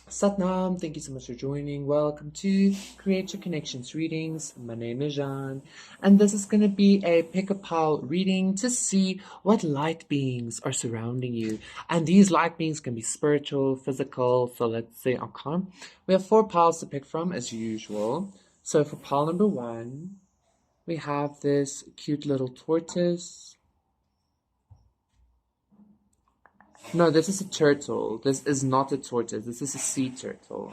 Satnam, thank you so much for joining. Welcome to Create Your Connections readings. My name is Jean, and this is going to be a pick a pile reading to see what light beings are surrounding you. And these light beings can be spiritual, physical. So let's say okay. We have 4 piles to pick from as usual. So for pile number 1, we have this cute little tortoise. No, this is a turtle. This is not a tortoise. This is a sea turtle.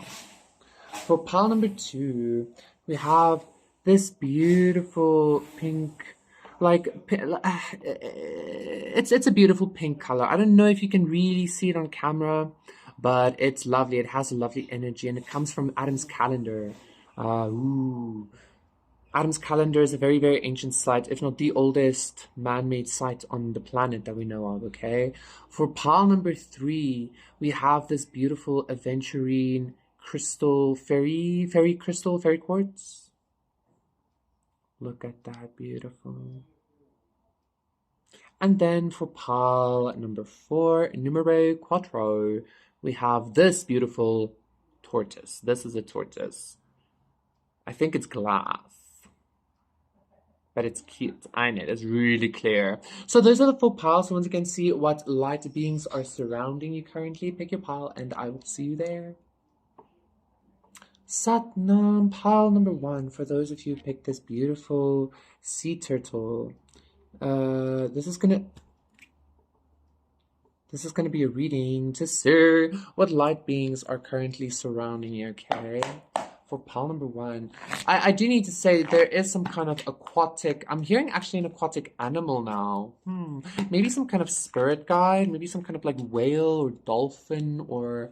For pile number 2, we have this beautiful pink, it's a beautiful pink color. I don't know if you can really see it on camera, but it's lovely. It has a lovely energy, and it comes from Adam's calendar. Adam's calendar is a very, very ancient site, if not the oldest man-made site on the planet that we know of, okay? For pile number 3, we have this beautiful aventurine crystal, fairy quartz. Look at that, beautiful. And then for pile number 4, numero quattro, we have this beautiful tortoise. This is a tortoise. I think it's glass. But it's cute, I know, it's really clear. So those are the 4 piles. So once again, see what light beings are surrounding you currently. Pick your pile and I will see you there. Satnam, pile number 1. For those of you who picked this beautiful sea turtle, this is gonna be a reading to see what light beings are currently surrounding you, okay? For pile number 1, I do need to say there is some kind of aquatic, I'm hearing actually an aquatic animal now. Maybe some kind of spirit guide, maybe some kind of like whale or dolphin or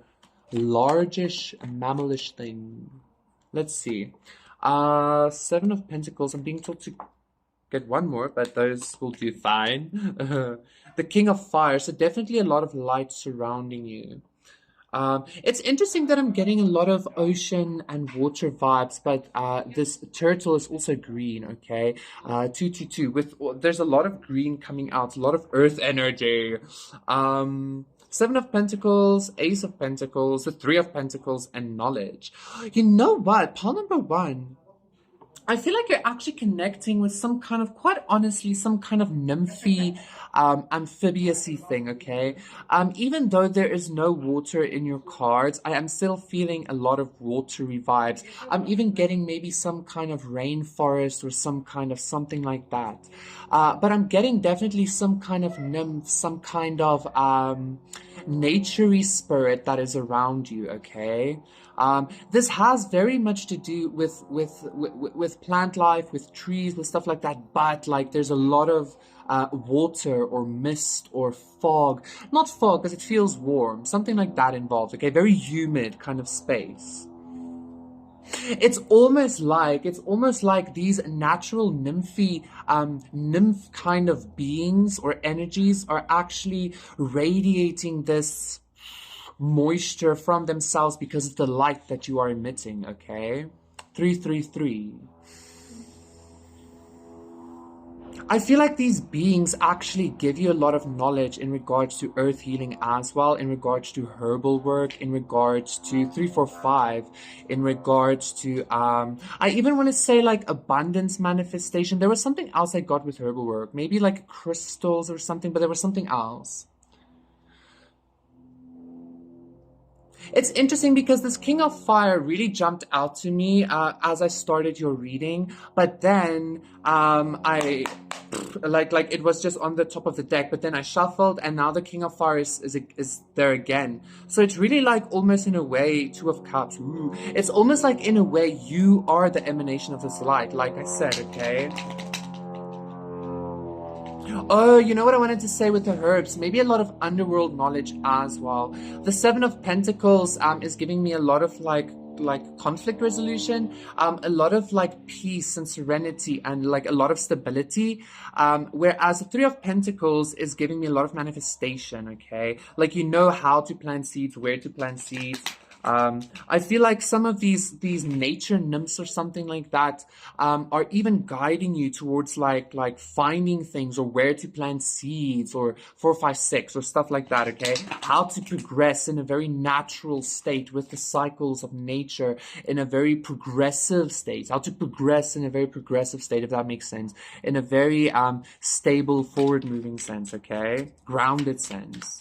largish mammalish thing. Let's see. 7 of Pentacles. I'm being told to get 1 more, but those will do fine. The King of Fire. So definitely a lot of light surrounding you. It's interesting that I'm getting a lot of ocean and water vibes, but this turtle is also green, okay? 222. There's a lot of green coming out, a lot of earth energy. 7 of Pentacles, Ace of Pentacles, the 3 of Pentacles, and knowledge. You know what? Pile number 1. I feel like you're actually connecting with some kind of, quite honestly, some kind of nymphy, amphibious-y thing, okay? Even though there is no water in your cards, I am still feeling a lot of watery vibes. I'm even getting maybe some kind of rainforest or some kind of something like that. But I'm getting definitely some kind of nymph, some kind of naturey spirit that is around you, okay? This has very much to do with plant life, with trees, with stuff like that, but like there's a lot of water or mist or fog. Not fog, because it feels warm. Something like that involved, okay? Very humid kind of space. It's almost like these natural nymph kind of beings or energies are actually radiating this moisture from themselves because of the light that you are emitting, okay? 333. I feel like these beings actually give you a lot of knowledge in regards to earth healing as well, in regards to herbal work, in regards to 345, in regards to, I even want to say like abundance manifestation. There was something else I got with herbal work, maybe like crystals or something, but there was something else. It's interesting because this King of Fire really jumped out to me as I started your reading, but then I like it was just on the top of the deck, but then I shuffled and now the King of Fire is there again. So it's really like almost in a way 2 of Cups. Ooh. It's almost like in a way you are the emanation of this light, like I said, okay? Oh, you know what I wanted to say with the herbs? Maybe a lot of underworld knowledge as well. The 7 of Pentacles is giving me a lot of like conflict resolution, a lot of like peace and serenity and like a lot of stability, whereas the 3 of Pentacles is giving me a lot of manifestation, okay? Like you know how to plant seeds, where to plant seeds, I feel like some of these nature nymphs or something like that are even guiding you towards like finding things or where to plant seeds or 4, 5, 6 or stuff like that. Okay, how to progress in a very natural state with the cycles of nature in a very progressive state. How to progress in a very progressive state, if that makes sense, in a very stable, forward-moving sense. Okay, grounded sense.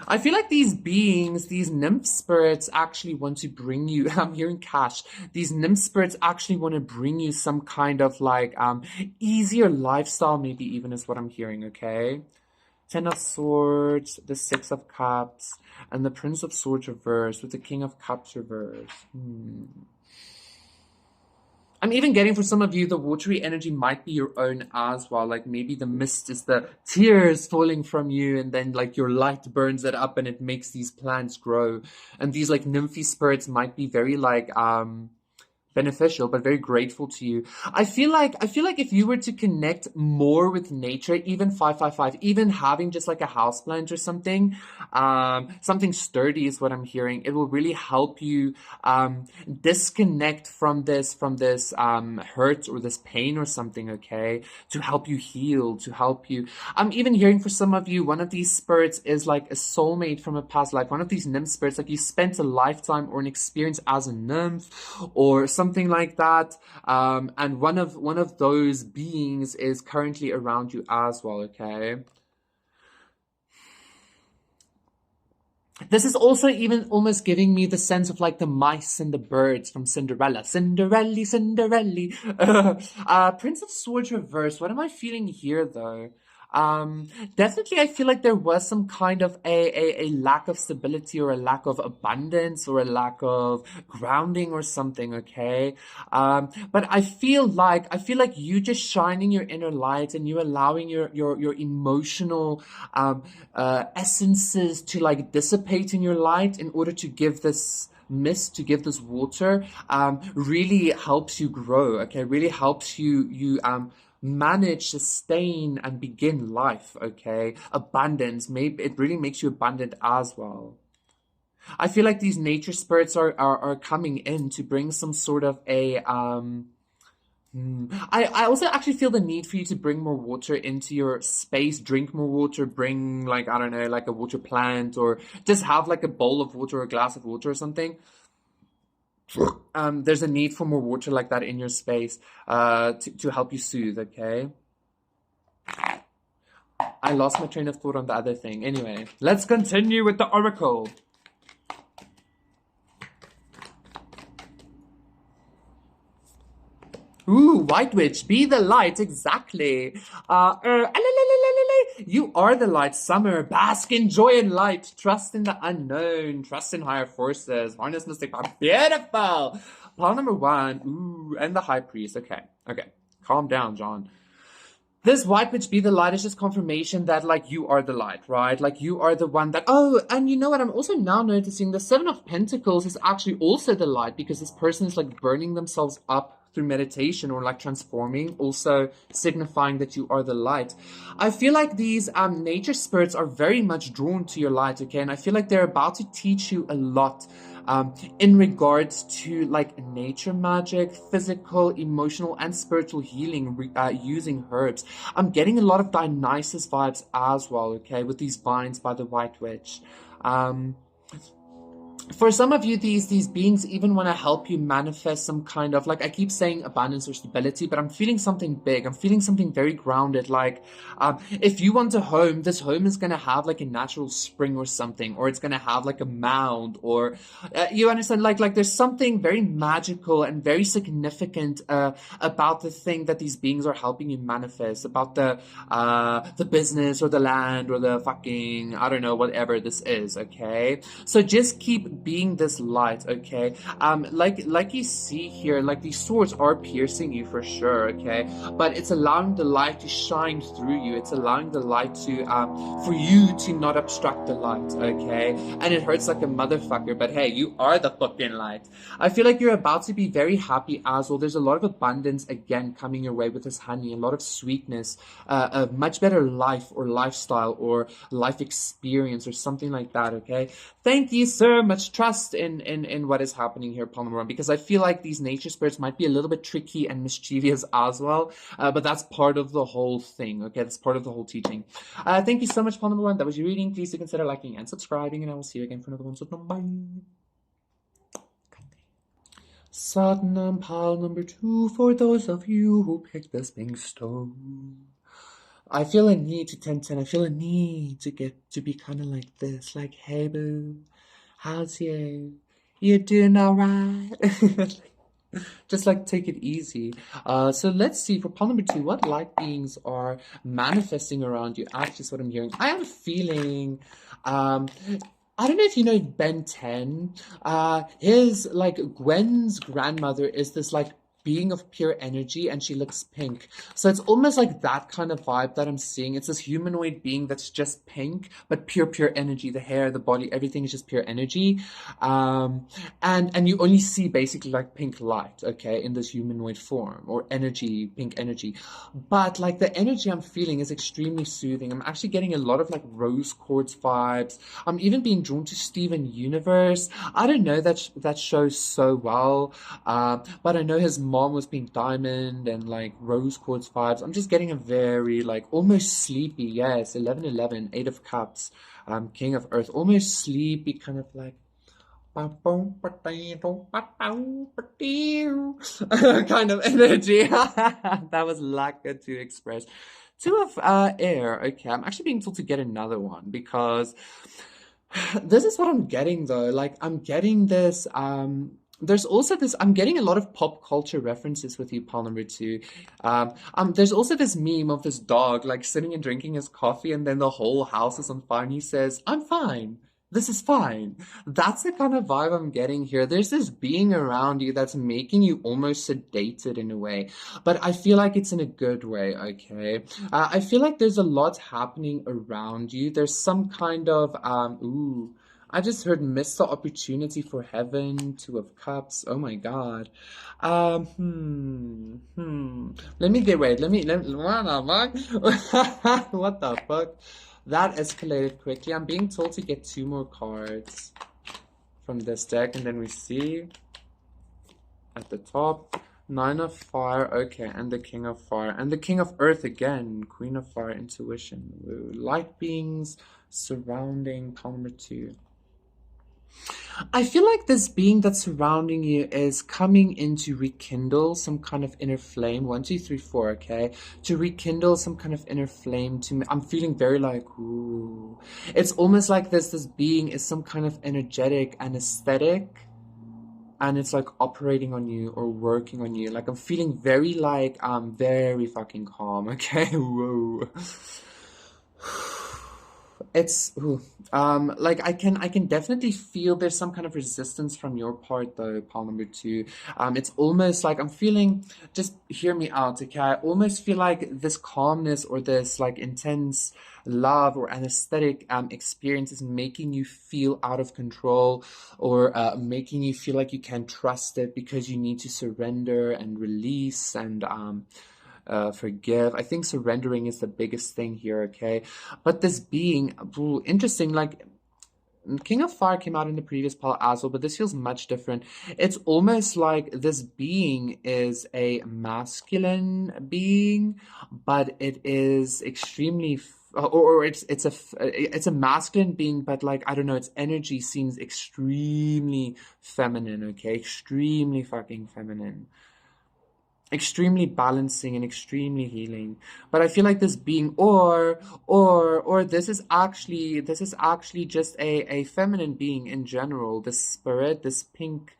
I feel like these beings, these nymph spirits actually want to bring you, I'm hearing cash, these nymph spirits actually want to bring you some kind of like easier lifestyle, maybe even is what I'm hearing, okay? Ten of Swords, the Six of Cups, and the Prince of Swords reversed with the King of Cups reversed. I'm even getting for some of you, the watery energy might be your own as well. Like maybe the mist is the tears falling from you, and then like your light burns it up and it makes these plants grow. And these like nymphy spirits might be very like beneficial but very grateful to you. I feel like if you were to connect more with nature, even 555, even having just like a house plant or something, something sturdy is what I'm hearing. It will really help you disconnect from this hurt or this pain or something, okay? To help you heal, to help you. I'm even hearing for some of you, one of these spirits is like a soulmate from a past life. One of these nymph spirits, like you spent a lifetime or an experience as a nymph or something like that. And one of those beings is currently around you as well, okay? This is also even almost giving me the sense of like the mice and the birds from Cinderella. Cinderella, Cinderella. Prince of Swords reverse. What am I feeling here though? Definitely I feel like there was some kind of a lack of stability or a lack of abundance or a lack of grounding or something, okay? But I feel like you just shining your inner light and you allowing your emotional essences to like dissipate in your light in order to give this mist, to give this water, really helps you grow, okay? Really helps you manage, sustain, and begin life, okay? Abundance, maybe it really makes you abundant as well. I feel like these nature spirits are coming in to bring some sort of a I also actually feel the need for you to bring more water into your space, drink more water, bring like, I don't know, like a water plant or just have like a bowl of water or a glass of water or something. There's a need for more water like that in your space to help you soothe, okay? I lost my train of thought on the other thing. Anyway, let's continue with the oracle. Ooh, White Witch, be the light, exactly. You are the light, Summer. Bask in joy and light. Trust in the unknown. Trust in higher forces. Harness mystic power. Beautiful. Pile number 1. Ooh, and the High Priest. Okay. Calm down, John. This White Witch be the light is just confirmation that like you are the light, right? Like you are the one that, oh, and you know what? I'm also now noticing the 7 of Pentacles is actually also the light because this person is like burning themselves up through meditation or like transforming, also signifying that you are the light. I feel like these nature spirits are very much drawn to your light, okay? And I feel like they're about to teach you a lot in regards to like nature magic, physical, emotional, and spiritual healing using herbs. I'm getting a lot of Dionysus vibes as well, okay, with these vines by the White Witch. For some of you, these beings even want to help you manifest some kind of, like I keep saying abundance or stability, but I'm feeling something big. I'm feeling something very grounded. Like if you want a home, this home is going to have like a natural spring or something, or it's going to have like a mound, or you understand, like there's something very magical and very significant about the thing that these beings are helping you manifest, about the business or the land or the fucking, I don't know, whatever this is, okay? So just keep being this light, okay? Like you see here, like these swords are piercing you for sure, okay? But it's allowing the light to shine through you. It's allowing the light to for you to not obstruct the light, okay? And it hurts like a motherfucker, but hey, you are the fucking light. I feel like you're about to be very happy as well. There's a lot of abundance again coming your way with this honey, a lot of sweetness, a much better life or lifestyle or life experience or something like that, okay? Thank you so much much trust in what is happening here, Paul number one, because I feel like these nature spirits might be a little bit tricky and mischievous as well. But that's part of the whole thing. Okay, that's part of the whole teaching. Thank you so much, Paul number one. That was your reading. Please do consider liking and subscribing, and I will see you again for another one. So bye. Satnam Pal number 2 for those of you who picked this pink stone. I feel a need to 10-10. I feel a need to get to be kind of like this. Like, hey boo, how's you? You doing alright? Just like take it easy. So let's see for pal number 2, what light beings are manifesting around you. Actually, that's what I'm hearing. I am feeling I don't know if you know Ben 10. His, like, Gwen's grandmother is this, like, being of pure energy, and she looks pink. So it's almost like that kind of vibe that I'm seeing. It's this humanoid being that's just pink, but pure energy. The hair, the body, everything is just pure energy. And you only see basically like pink light, okay, in this humanoid form, or energy, pink energy. But like the energy I'm feeling is extremely soothing. I'm actually getting a lot of like rose quartz vibes. I'm even being drawn to Steven Universe. I don't know that show so well, but I know his mom was being diamond and like rose quartz vibes. I'm just getting a very like almost sleepy, yes, 11-11, 8 of cups, king of earth, almost sleepy, kind of like kind of energy. That was lacquer to express. 2 of air. Okay, I'm actually being told to get another one because this is what I'm getting though. Like I'm getting this there's also this, I'm getting a lot of pop culture references with you, pal number 2. There's also this meme of this dog like sitting and drinking his coffee, and then the whole house is on fire, and he says, "I'm fine. This is fine." That's the kind of vibe I'm getting here. There's this being around you that's making you almost sedated in a way, but I feel like it's in a good way, okay? I feel like there's a lot happening around you. There's some kind of, I just heard missed the opportunity for heaven, 2 of cups. Oh my god. Let me get, wait, let me, what the fuck? What the fuck? That escalated quickly. I'm being told to get 2 more cards from this deck, and then we see at the top, 9 of fire, okay, and the king of fire, and the king of earth again, queen of fire, intuition. Woo. Light beings surrounding pal number 2. I feel like this being that's surrounding you is coming in to rekindle some kind of inner flame. 1, 2, 3, 4, okay? To rekindle some kind of inner flame. I'm feeling very like, ooh. It's almost like this being is some kind of energetic anesthetic, and it's like operating on you or working on you. Like I'm feeling very like, very fucking calm, okay? Whoa. It's like I can definitely feel there's some kind of resistance from your part though, pal number 2. It's almost like I'm feeling, just hear me out, okay? I almost feel like this calmness or this like intense love or anesthetic experience is making you feel out of control, or making you feel like you can't trust it because you need to surrender and release and forgive. I think surrendering is the biggest thing here, okay? But this being, ooh, interesting, like King of Fire came out in the previous pile as well, but this feels much different. It's almost like this being is a masculine being, but it is extremely or it's a masculine being, but like I don't know, its energy seems extremely feminine, okay? Extremely fucking feminine. Extremely balancing and extremely healing. But I feel like this being or this is actually just a feminine being in general. This spirit, this pink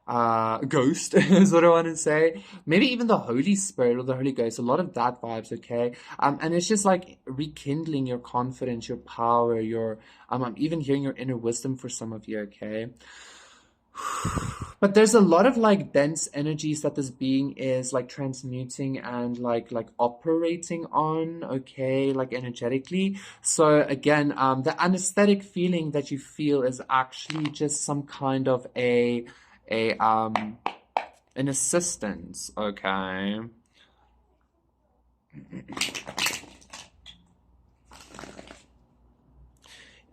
ghost is what I want to say. Maybe even the Holy Spirit or the Holy Ghost, a lot of that vibes, okay? And it's just like rekindling your confidence, your power, your I'm even hearing your inner wisdom for some of you, okay? But there's a lot of like dense energies that this being is like transmuting and like operating on, okay, like energetically. So again, the anesthetic feeling that you feel is actually just some kind of an assistance, okay?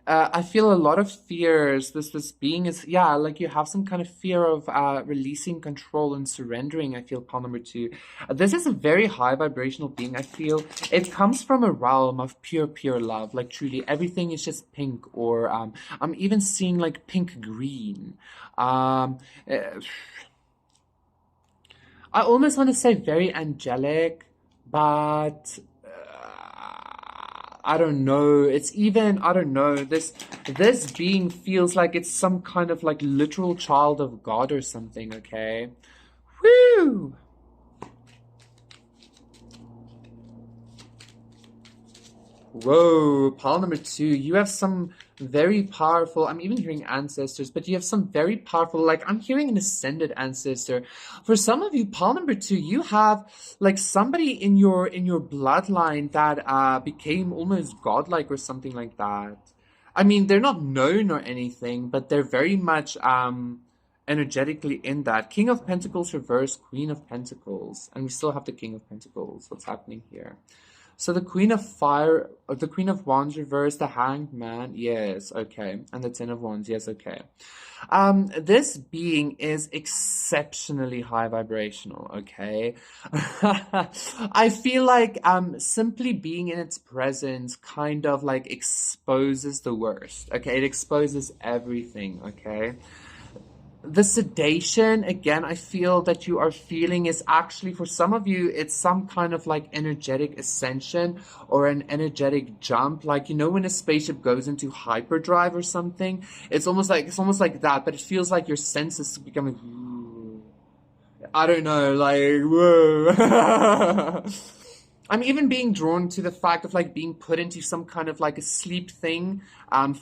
I feel a lot of fears. This being is, yeah, like you have some kind of fear of releasing control and surrendering. I feel pile number two. This is a very high vibrational being. I feel it comes from a realm of pure love. Like truly, everything is just pink, or I'm even seeing like pink green. Uh, I almost want to say very angelic, but I don't know. It's even, I don't know. This being feels like it's some kind of like literal child of God or something, okay? Woo! Whoa, pile number two. You have some very powerful, I'm even hearing ancestors, but you have some very powerful, like I'm hearing an ascended ancestor. For some of you, pile number two, you have like somebody in your bloodline that became almost godlike or something like that. I mean, they're not known or anything, but they're very much energetically in that. King of Pentacles reverse, Queen of Pentacles. And we still have the King of Pentacles. What's happening here? So the Queen of Fire, the Queen of Wands reversed, the Hanged Man, yes, okay, and the Ten of Wands, yes, okay. This being is exceptionally high vibrational, okay? I feel like simply being in its presence kind of like exposes the worst, okay? It exposes everything, okay? The sedation, again, I feel that you are feeling is actually, for some of you, it's some kind of like energetic ascension or an energetic jump. Like, you know, when a spaceship goes into hyperdrive or something, it's almost like that, but it feels like your senses becoming, I don't know, like, whoa. I'm even being drawn to the fact of like being put into some kind of like a sleep thing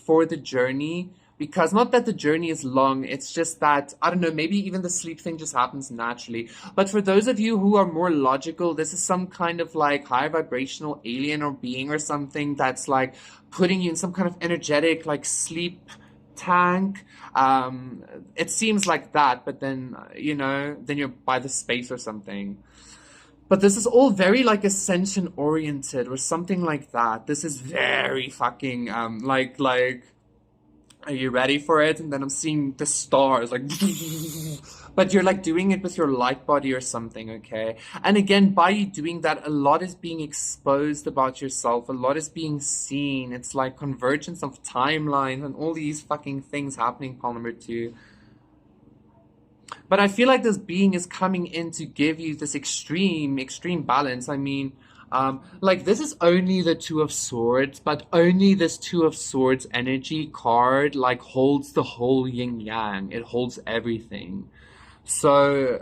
for the journey. Because not that the journey is long, it's just that, I don't know, maybe even the sleep thing just happens naturally. But for those of you who are more logical, this is some kind of like high vibrational alien or being or something that's like putting you in some kind of energetic like sleep tank. It seems like that, but then, you know, then you're by the space or something. But this is all very like ascension oriented or something like that. This is very fucking like are you ready for it? And then I'm seeing the stars like but you're like doing it with your light body or something, okay? And again, by you doing that, a lot is being exposed about yourself, a lot is being seen. It's like convergence of timelines and all these fucking things happening, pile number two. But I feel like this being is coming in to give you this extreme balance. I mean, like this is only the Two of Swords, but only this Two of Swords energy card like holds the whole yin yang. It holds everything. So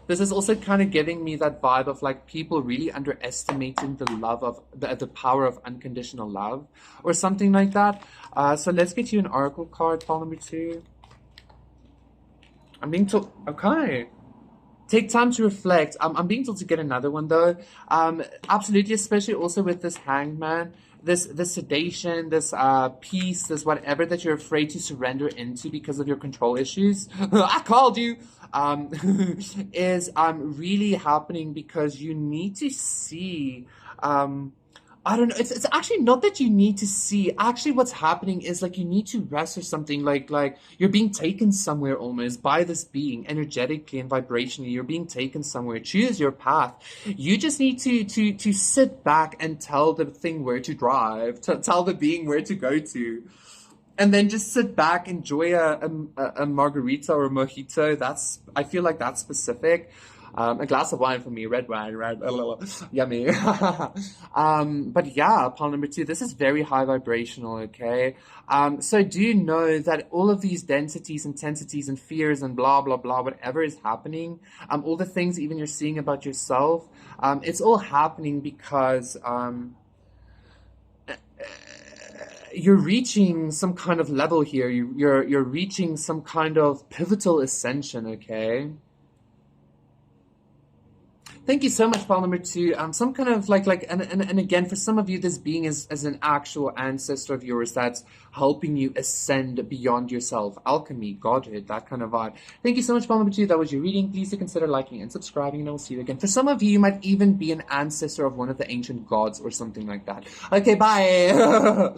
this is also kind of giving me that vibe of like people really underestimating the love of the power of unconditional love or something like that. So let's get you an oracle card, pile number two. I'm being told, okay. Take time to reflect. I'm being told to get another one though. Absolutely, especially also with this Hangman, this sedation, this peace, this whatever that you're afraid to surrender into because of your control issues. I called you. Is really happening because you need to see. I don't know. It's actually not that you need to see. Actually, what's happening is like you need to rest or something. Like you're being taken somewhere almost by this being energetically and vibrationally. You're being taken somewhere. Choose your path. You just need to sit back and tell the thing where to drive. Tell the being where to go to. And then just sit back, enjoy a margarita or a mojito. I feel like that's specific. A glass of wine for me, red wine, yummy. But yeah, pile number two, this is very high vibrational, okay? So do know that all of these densities, intensities, and fears and blah, blah, blah, whatever is happening, all the things even you're seeing about yourself, it's all happening because you're reaching some kind of level here. You're reaching some kind of pivotal ascension, okay? Thank you so much, pile number two. Some kind of and again, for some of you, this being is as an actual ancestor of yours that's helping you ascend beyond yourself. Alchemy, godhood, that kind of vibe. Thank you so much, pile number two. That was your reading. Please do consider liking and subscribing, and I will see you again. For some of you, you might even be an ancestor of one of the ancient gods or something like that. Okay, bye.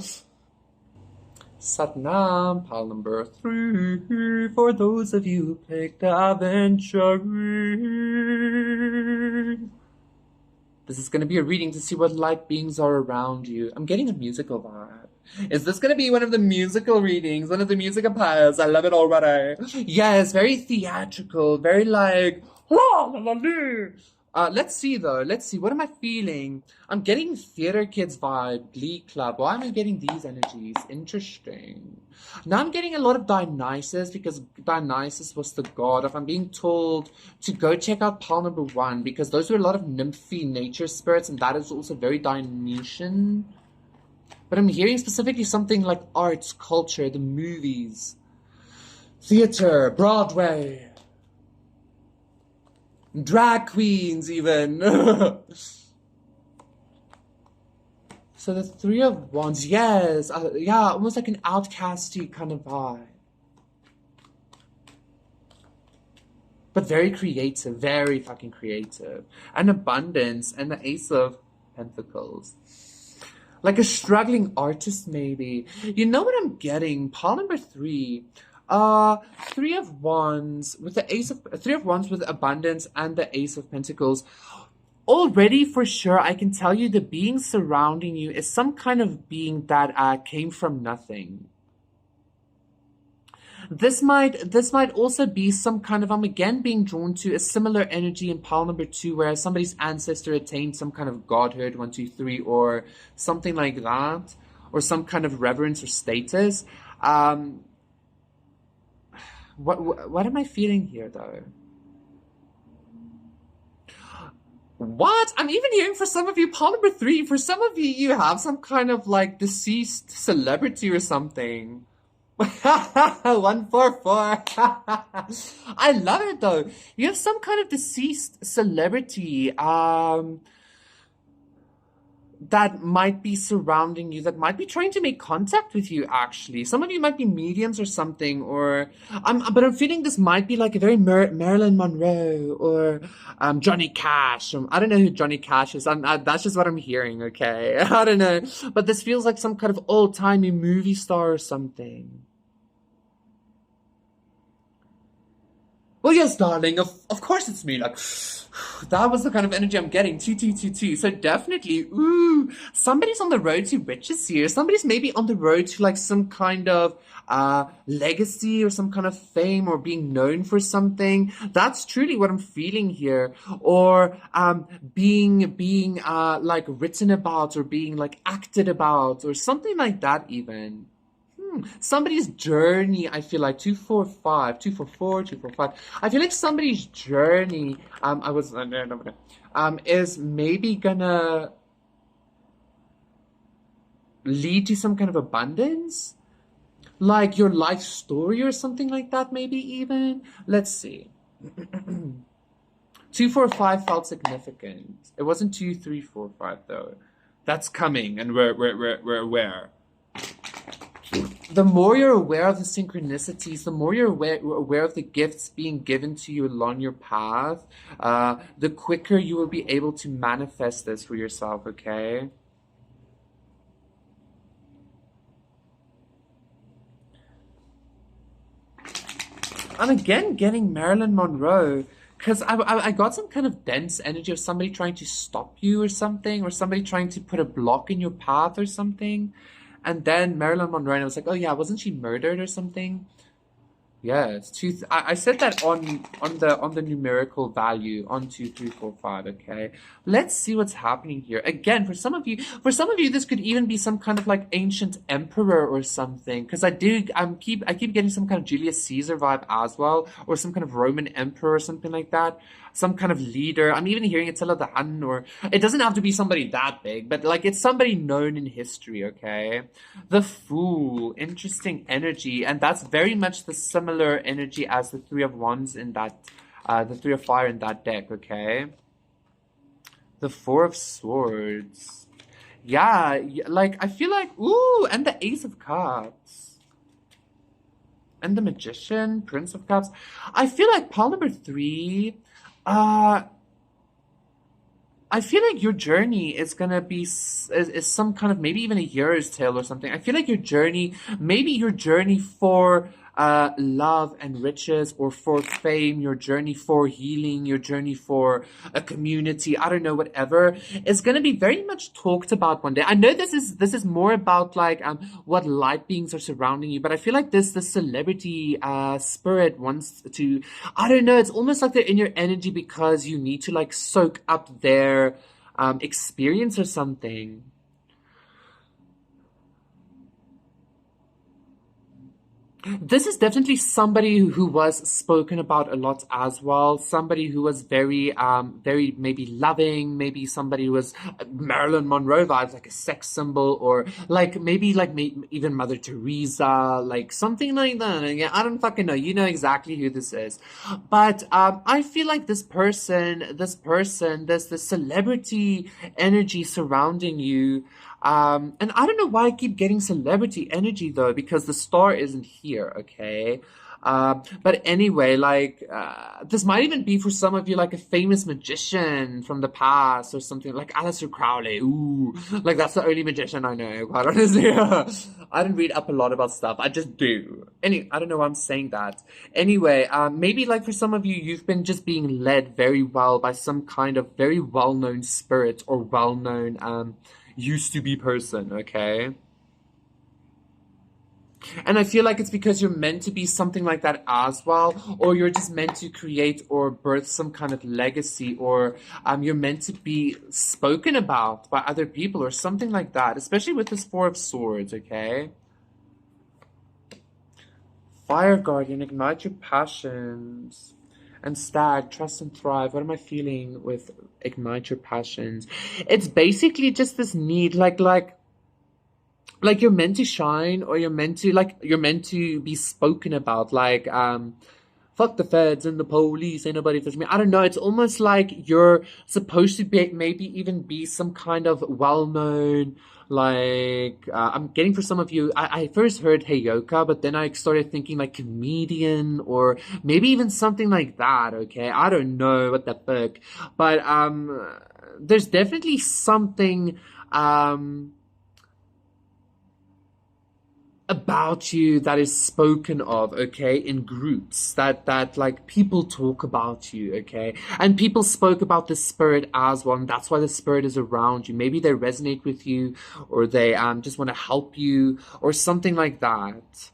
Satnam, pile number 3, for those of you who picked adventure. This is going to be a reading to see what light beings are around you. I'm getting a musical vibe. Is this going to be one of the musical readings? One of the musical piles? I love it already. Yes, very theatrical, very like, la la la la. Let's see though. Let's see. What am I feeling? I'm getting theater kids vibe, Glee Club. Why am I getting these energies? Interesting. Now I'm getting a lot of Dionysus because Dionysus was the god of. I'm being told to go check out pile number 1 because those were a lot of nymphy nature spirits and that is also very Dionysian. But I'm hearing specifically something like arts, culture, the movies, theater, Broadway. Drag queens, even. So the 3 of Wands, yes. Yeah, almost like an outcasty kind of vibe. But very creative, very fucking creative. And abundance, and the Ace of Pentacles. Like a struggling artist, maybe. You know what I'm getting? Pile number 3. 3 of Wands with the 3 of Wands with abundance and the Ace of Pentacles. Already for sure, I can tell you the being surrounding you is some kind of being that came from nothing. This might also be some kind of, I'm again being drawn to a similar energy in pile number 2 where somebody's ancestor attained some kind of godhood, 1, 2, 3, or something like that, or some kind of reverence or status. What am I feeling here, though? What? I'm even hearing for some of you, pile number 3, for some of you, you have some kind of, like, deceased celebrity or something. 144. I love it, though. You have some kind of deceased celebrity, that might be surrounding you, that might be trying to make contact with you, actually. Some of you might be mediums or something, or but I'm feeling this might be like a very Marilyn Monroe or Johnny Cash. I don't know who Johnny Cash is. That's just what I'm hearing, okay? I don't know. But this feels like some kind of old-timey movie star or something. Well, yes, darling, of course it's me. Like, that was the kind of energy I'm getting. 2, 2, 2, 2. So definitely, ooh, somebody's on the road to riches here. Somebody's maybe on the road to like some kind of legacy or some kind of fame or being known for something. That's truly what I'm feeling here. Or being like written about or being like acted about or something like that even. Somebody's journey, I feel like 245, 244, 245. I feel like somebody's journey, is maybe gonna lead to some kind of abundance, like your life story or something like that. Maybe even. Let's see. 245 felt significant. It wasn't 2, 3, 4, 5 though. That's coming, and we're aware. The more you're aware of the synchronicities, the more you're aware of the gifts being given to you along your path, the quicker you will be able to manifest this for yourself, okay? I'm again getting Marilyn Monroe, because I got some kind of dense energy of somebody trying to stop you or something, or somebody trying to put a block in your path or something. And then Marilyn Monroe, and I was like, oh yeah, wasn't she murdered or something? Yes, I said that on the numerical value on 2, 3, 4, 5. Okay, let's see what's happening here. Again, for some of you, this could even be some kind of like ancient emperor or something. Because I keep getting some kind of Julius Caesar vibe as well, or some kind of Roman emperor or something like that. Some kind of leader. I'm even hearing Attila the Hun, or it doesn't have to be somebody that big, but like it's somebody known in history, okay? The Fool, interesting energy, and that's very much the similar energy as the 3 of Wands in that, the 3 of Fire in that deck, okay? The 4 of Swords. Yeah, like I feel like, ooh, and the Ace of Cups. And the Magician, Prince of Cups. I feel like pile number 3, I feel like your journey is gonna be is some kind of maybe even a year's tale or something. I feel like your journey, maybe your journey for love and riches, or for fame, your journey for healing, your journey for a community, I don't know, whatever, is gonna be very much talked about one day. I know this is more about like what light beings are surrounding you, but I feel like this celebrity spirit wants to, I don't know, it's almost like they're in your energy because you need to like soak up their experience or something. This is definitely somebody who was spoken about a lot as well. Somebody who was very maybe loving. Maybe somebody who was Marilyn Monroe vibes, like a sex symbol, or like maybe like even Mother Teresa, like something like that. Yeah, I don't fucking know. You know exactly who this is, but I feel like this celebrity energy surrounding you. And I don't know why I keep getting celebrity energy though, because the star isn't here, okay? But anyway, like, this might even be for some of you like a famous magician from the past or something like Aleister Crowley. Ooh, like that's the only magician I know, quite honestly. I don't read up a lot about stuff. I just do. I don't know why I'm saying that. Anyway, maybe like for some of you, you've been just being led very well by some kind of very well-known spirit or well-known, used to be person, okay? And I feel like it's because you're meant to be something like that as well, or you're just meant to create or birth some kind of legacy, or you're meant to be spoken about by other people or something like that, especially with this Four of Swords, okay? Fire Guardian, ignite your passions. And Stag, trust and thrive. What am I feeling with ignite your passions? It's basically just this need, like you're meant to shine, or you're meant to be spoken about, like fuck the feds and the police, ain't nobody touch me. I don't know, it's almost like you're supposed to be, maybe even be some kind of well-known, like I'm getting, for some of you, I first heard heyoka, but then I started thinking like comedian, or maybe even something like that, okay? I don't know what the fuck, but there's definitely something about you that is spoken of, okay, in groups, that like people talk about you, okay? And people spoke about the spirit as well, and that's why the spirit is around you. Maybe they resonate with you, or they just want to help you, or something like that.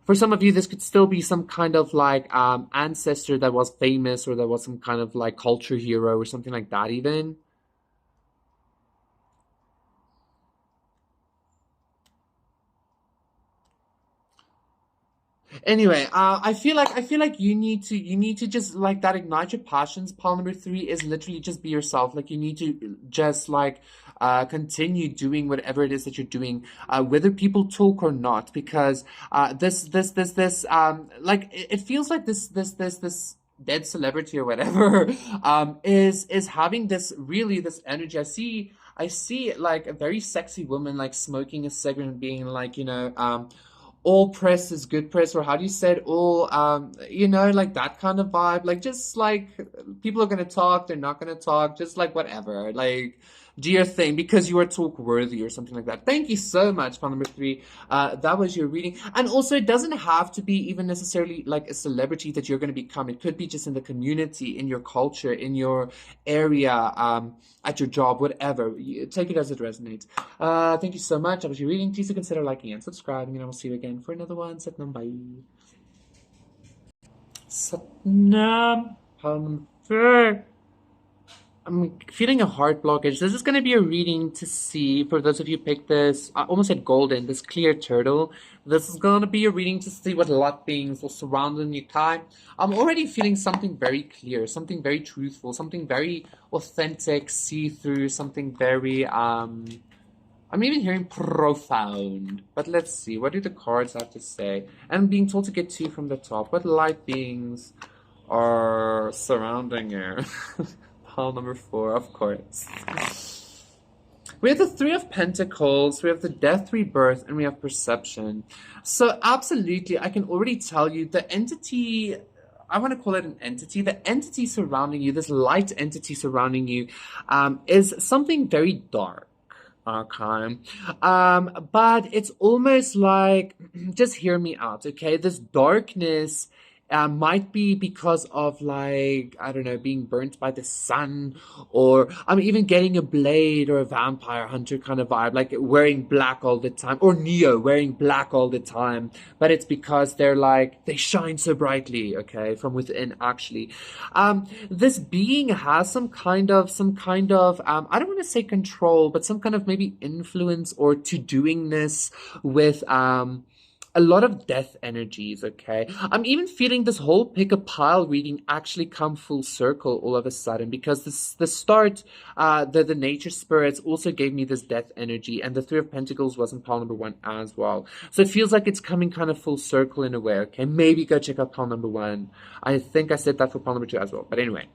For some of you, this could still be some kind of like ancestor that was famous, or that was some kind of like culture hero or something like that even. Anyway, I feel like you need to just like that ignite your passions. Pile number three is literally just be yourself. Like you need to just like continue doing whatever it is that you're doing, whether people talk or not, because this like it feels like this dead celebrity or whatever is having this really this energy. I see like a very sexy woman like smoking a cigarette and being like, all press is good press, or how do you say it, all like that kind of vibe, like just like people are gonna talk, they're not gonna talk, just like whatever, like do your thing because you are talk worthy or something like that. Thank you so much, file number three. That was your reading. And also it doesn't have to be even necessarily like a celebrity that you're going to become. It could be just in the community, in your culture, in your area, at your job, whatever. Take it as it resonates. Thank you so much. That was your reading. Please do consider liking and subscribing, and I will see you again for another one. Satnam, bye. Satnam, Palm. I'm feeling a heart blockage. This is going to be a reading to see, for those of you picked this, I almost said golden, this clear turtle. This is going to be a reading to see what light beings will surround in your time. I'm already feeling something very clear, something very truthful, something very authentic, see-through, something very, I'm even hearing profound. But let's see, what do the cards have to say? And I'm being told to get two from the top. What light beings are surrounding you? Pile number four, of course. We have the Three of Pentacles, we have the Death, Rebirth, and we have Perception. So absolutely, I can already tell you the entity, I want to call it an entity. The entity surrounding you, this light entity surrounding you, is something very dark. Okay. But it's almost like, just hear me out, okay? This darkness might be because of, like, I don't know, being burnt by the sun, or I'm even getting a blade or a vampire hunter kind of vibe, like wearing black all the time, or Neo wearing black all the time. But it's because they're like, they shine so brightly, okay, from within actually. This being has some kind of I don't want to say control, but some kind of maybe influence or to doingness with a lot of death energies, okay? I'm even feeling this whole pick a pile reading actually come full circle all of a sudden, because the start, the nature spirits also gave me this death energy, and the Three of Pentacles was in pile number 1 as well. So it feels like it's coming kind of full circle in a way, okay? Maybe go check out pile number 1. I think I said that for pile number 2 as well. But anyway.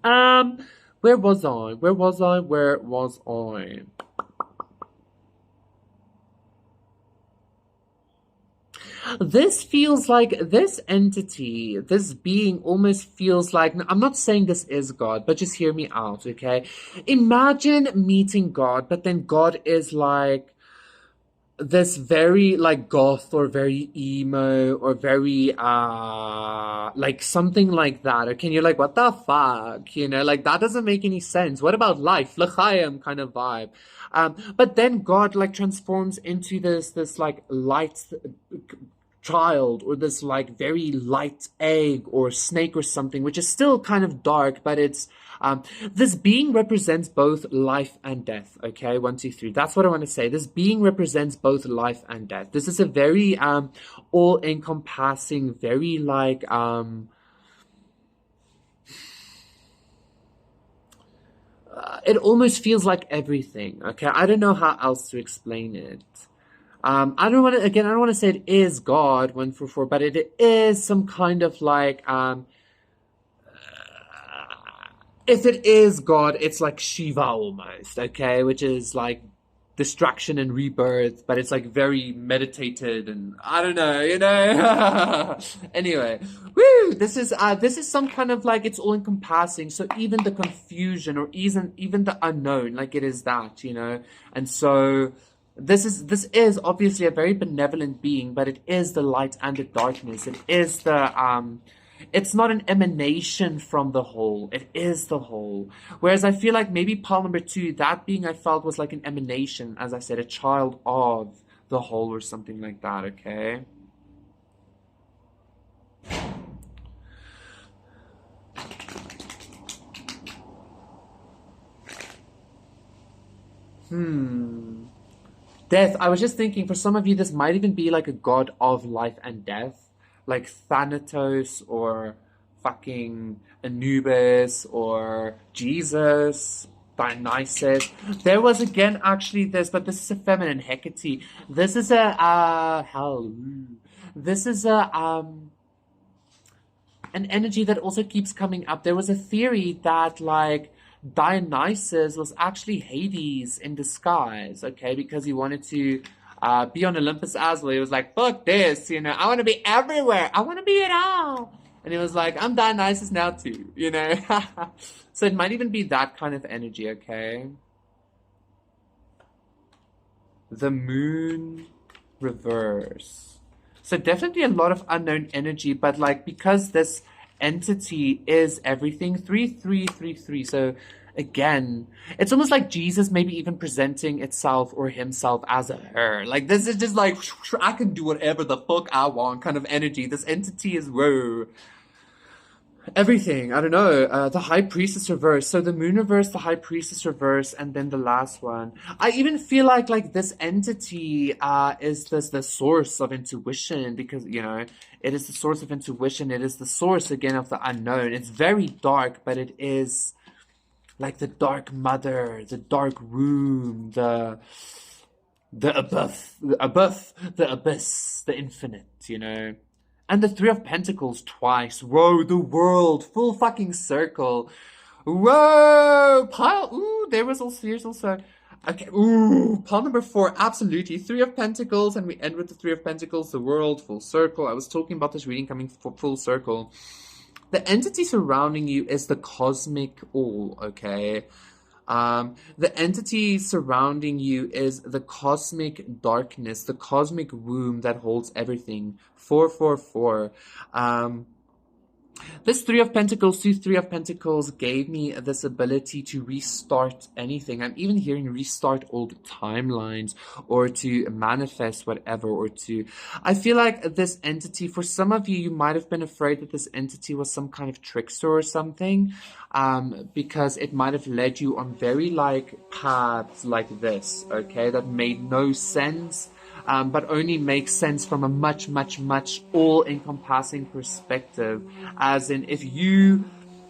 Where was I? Where was I? Where was I? This feels like this entity, this being almost feels like, I'm not saying this is God, but just hear me out, okay? Imagine meeting God, but then God is like this very like goth or very emo or very like something like that. Okay, and you're like, what the fuck? You know, like that doesn't make any sense. What about life? L'chaim kind of vibe. But then God like transforms into this like light child, or this like very light egg or snake or something, which is still kind of dark, but it's this being represents both life and death. Okay, 1, 2, 3. That's what I want to say. This being represents both life and death. This is a very all encompassing, very like it almost feels like everything. Okay, I don't know how else to explain it. I don't want to, again, I don't want to say it is God 1 for 4, but it is some kind of like, if it is God, it's like Shiva almost, okay, which is like destruction and rebirth, but it's like very meditated, and I don't know, you know. Anyway, woo! This is some kind of like, it's all encompassing. So even the confusion, or even the unknown, like it is that, you know, and so. This is obviously a very benevolent being, but it is the light and the darkness. It is it's not an emanation from the whole. It is the whole. Whereas I feel like maybe pile number 2, that being I felt was like an emanation, as I said, a child of the whole or something like that, okay? Death. I was just thinking, for some of you, this might even be like a god of life and death, like Thanatos or fucking Anubis or Jesus, Dionysus. There was again actually this, but this is a feminine, Hecate. This is a hell. This is a an energy that also keeps coming up. There was a theory that like Dionysus was actually Hades in disguise, okay, because he wanted to be on Olympus as well. He was like, fuck this, you know, I want to be everywhere. I want to be it all. And he was like, I'm Dionysus now too, you know. So it might even be that kind of energy, okay? The moon reverse. So definitely a lot of unknown energy, but like because this entity is everything, 3333. So again, it's almost like Jesus maybe even presenting itself or himself as a her. Like this is just like, I can do whatever the fuck I want kind of energy. This entity is whoa. Everything, I don't know, the High Priestess reverse. So the Moon reverse, the High Priestess reverse, and then the last one. I even feel like this entity is the source of intuition, because, you know, it is the source of intuition. It is the source, again, of the unknown. It's very dark, but it is like the dark mother, the dark room, the abyss, the abyss, the infinite, you know. And the Three of Pentacles twice. Whoa, the world. Full fucking circle. Whoa! Pile. Ooh, there's also Okay, ooh, pile number 4, absolutely. Three of Pentacles, and we end with the Three of Pentacles, the world, full circle. I was talking about this reading coming full circle. The entity surrounding you is the cosmic all, okay? The entity surrounding you is the cosmic darkness, the cosmic womb that holds everything. 444. This Three of Pentacles, Three of Pentacles gave me this ability to restart anything. I'm even hearing restart old timelines, or to manifest whatever, or to... I feel like this entity, for some of you, you might have been afraid that this entity was some kind of trickster or something, because it might have led you on very paths like this, okay, that made no sense. But only makes sense from a much, much, much all-encompassing perspective. As in, if you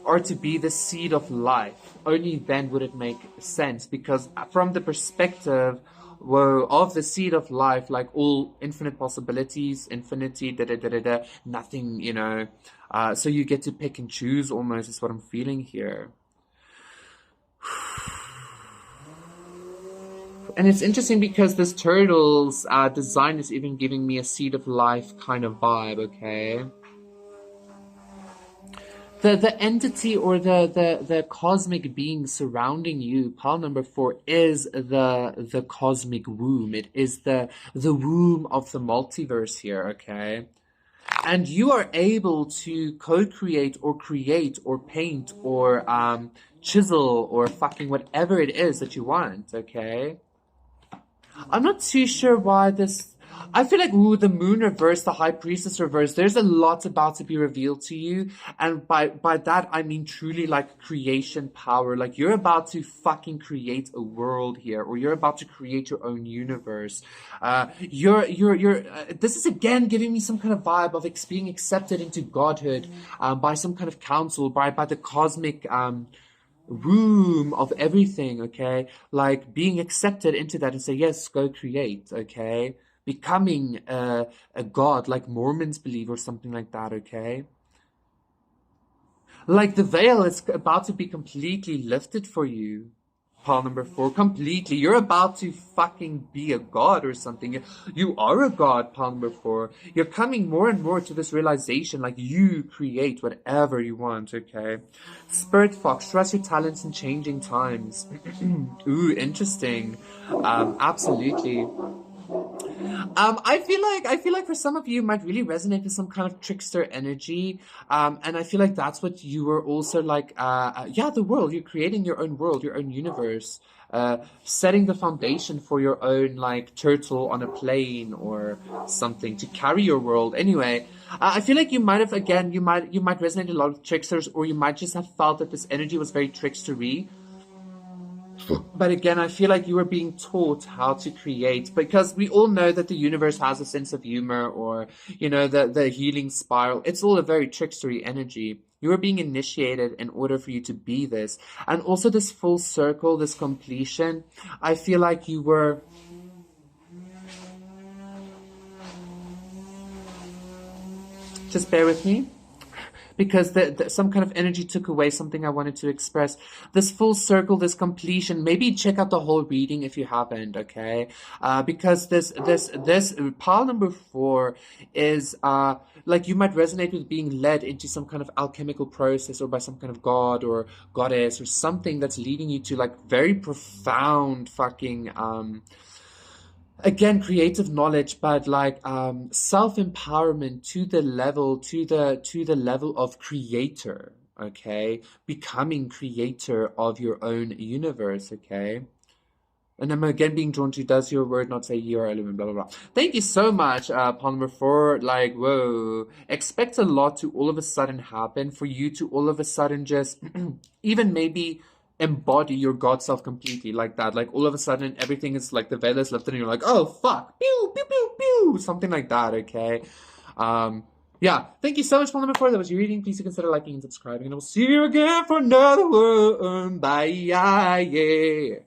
are to be the seed of life, only then would it make sense. Because from the perspective, whoa, of the seed of life, like all infinite possibilities, infinity, nothing, you know. So you get to pick and choose almost, is what I'm feeling here. And it's interesting because this turtle's design is even giving me a seed of life kind of vibe, okay? The entity, or the cosmic being surrounding you, pile number 4, is the cosmic womb. It is the womb of the multiverse here, okay? And you are able to co-create or create or paint or chisel or fucking whatever it is that you want, okay? I'm not too sure why this... I feel like, ooh, the moon reverse, the high priestess reverse, there's a lot about to be revealed to you. And by that, I mean truly like creation power. Like you're about to fucking create a world here, or you're about to create your own universe. This is again giving me some kind of vibe of being accepted into godhood, by some kind of council, by the cosmic, room of everything, okay? Like being accepted into that and say, yes, go create, okay? Becoming a god, like Mormons believe, or something like that, okay? Like the veil is about to be completely lifted for you. Pile number 4, completely. You're about to fucking be a god or something. You are a god, pile number 4. You're coming more and more to this realization, like you create whatever you want, okay? Spirit Fox, trust your talents in changing times. Ooh, interesting. Absolutely. I feel like for some of you, it might really resonate with some kind of trickster energy. And I feel like that's what you were also like, yeah, the world. You're creating your own world, your own universe, setting the foundation for your own, like, turtle on a plane or something to carry your world. Anyway, I feel like you might have, again, you might resonate a lot with tricksters, or you might just have felt that this energy was very trickstery. But again, I feel like you were being taught how to create, because we all know that the universe has a sense of humor, or, you know, the healing spiral. It's all a very trickstery energy. You were being initiated in order for you to be this. And also this full circle, this completion, I feel like you were... Just bear with me, because some kind of energy took away something I wanted to express. This full circle, this completion, maybe check out the whole reading if you haven't, okay? Because this pile number 4 is, like, you might resonate with being led into some kind of alchemical process, or by some kind of god or goddess or something that's leading you to, like, very profound fucking, again, creative knowledge, but like self-empowerment to the level of creator, okay? Becoming creator of your own universe, okay? And I'm again being drawn to, does your word not say your element, blah, blah, blah. Thank you so much, Palmer, for, like, whoa. Expect a lot to all of a sudden happen, for you to all of a sudden just even maybe embody your God self completely, like that. Like all of a sudden everything is like the veil is lifted and you're like, oh fuck, pew, pew, pew, pew, something like that, okay? Yeah, thank you so much for that was your reading. Please consider liking and subscribing, and I will see you again for another one. Bye, yeah.